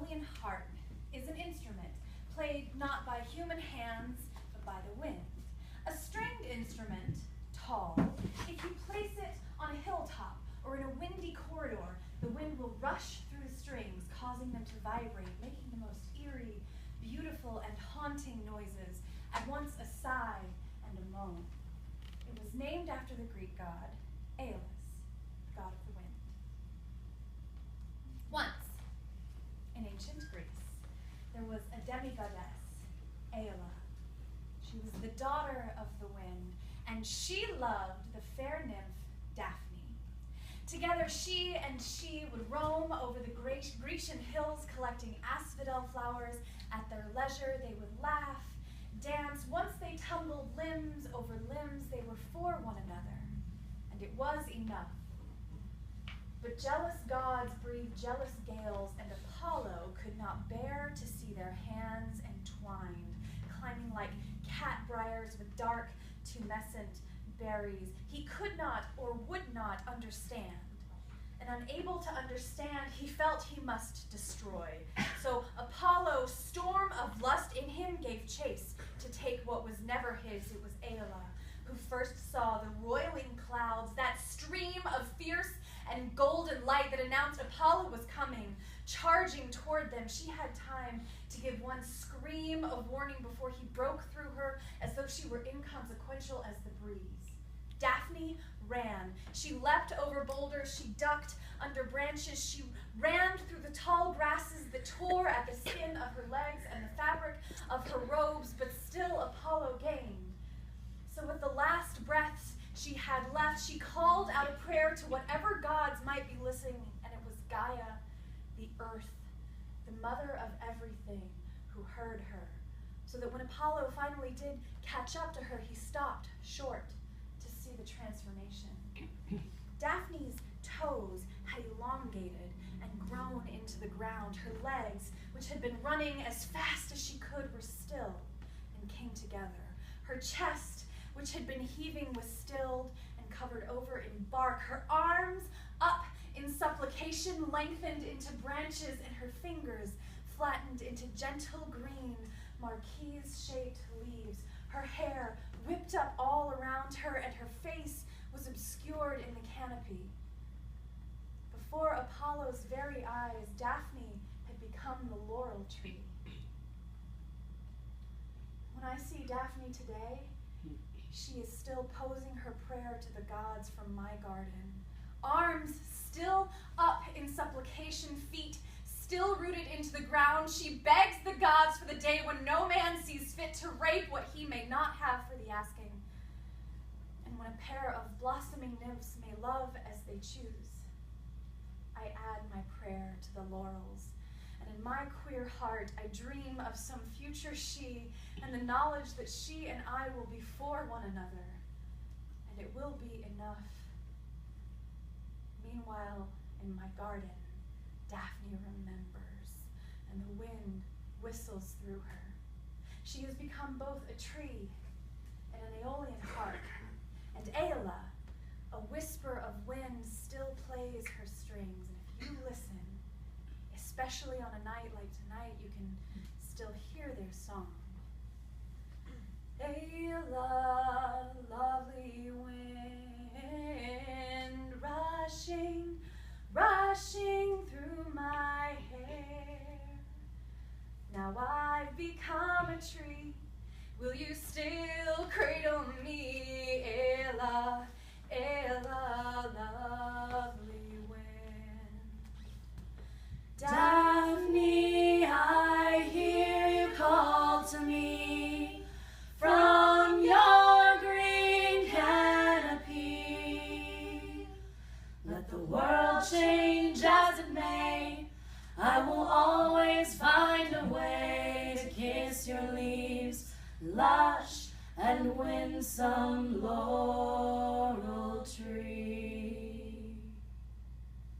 Aeolian harp is an instrument played not by human hands, but by the wind. A stringed instrument, tall, if you place it on a hilltop or in a windy corridor, the wind will rush through the strings, causing them to vibrate, making the most eerie, beautiful, and haunting noises, at once a sigh and a moan. It was named after the Greek god, Aeolus, god of the wind. Once, in ancient Greece, there was a demigoddess, Aeola. She was the daughter of the wind, and she loved the fair nymph Daphne. Together, she would roam over the Grecian hills collecting asphodel flowers. At their leisure, they would laugh, dance. Once they tumbled limbs over limbs, they were for one another, and it was enough. But jealous gods breathed jealous gales, and Apollo could not bear to see their hands entwined, climbing like cat briars with dark, tumescent berries. He could not or would not understand. And unable to understand, he felt he must destroy. So Apollo, storm of lust in him, gave chase to take what was never his. It was Aeola who first saw the roiling clouds, that stream of fierce and golden light that announced Apollo was coming, charging toward them. She had time to give one scream of warning before he broke through her as though she were inconsequential as the breeze. Daphne ran. She leapt over boulders. She ducked under branches. She ran through the tall grasses that tore at the skin of her legs and the fabric of her robes, but still Apollo gained. So with the last breaths she had left, she called out a prayer to whatever gods might be listening, and it was Gaia, the earth, the mother of everything, who heard her. So that when Apollo finally did catch up to her, he stopped short to see the transformation. Daphne's toes had elongated and grown into the ground. Her legs, which had been running as fast as she could, were still and came together. Her chest, which had been heaving, was stilled and covered over in bark. Her arms, up in supplication, lengthened into branches, and her fingers flattened into gentle green, marquise-shaped leaves. Her hair whipped up all around her, and her face was obscured in the canopy. Before Apollo's very eyes, Daphne had become the laurel tree. When I see Daphne today, she is still posing her prayer to the gods from my garden. Arms still up in supplication, feet still rooted into the ground, she begs the gods for the day when no man sees fit to rape what he may not have for the asking, and when a pair of blossoming nymphs may love as they choose. I add my prayer to the laurels, and in my queer heart I dream of some future she, and the knowledge that she and I will be for one another, and it will be enough. Meanwhile, in my garden, Daphne remembers, and the wind whistles through her. She has become both a tree and an Aeolian harp, and Aeola, a whisper of wind, still plays her strings. And if you listen, especially on a night like tonight, you can still hear their song. Aeola, lovely wind, rushing, rushing through my hair. Now I've become a tree. Will you still cradle me, Aeola, Aeola, lovely wind? Daphne, I hear you call to me from your green canopy. Let the world change as it may, I will always find a way to kiss your leaves, lush and winsome laurel tree.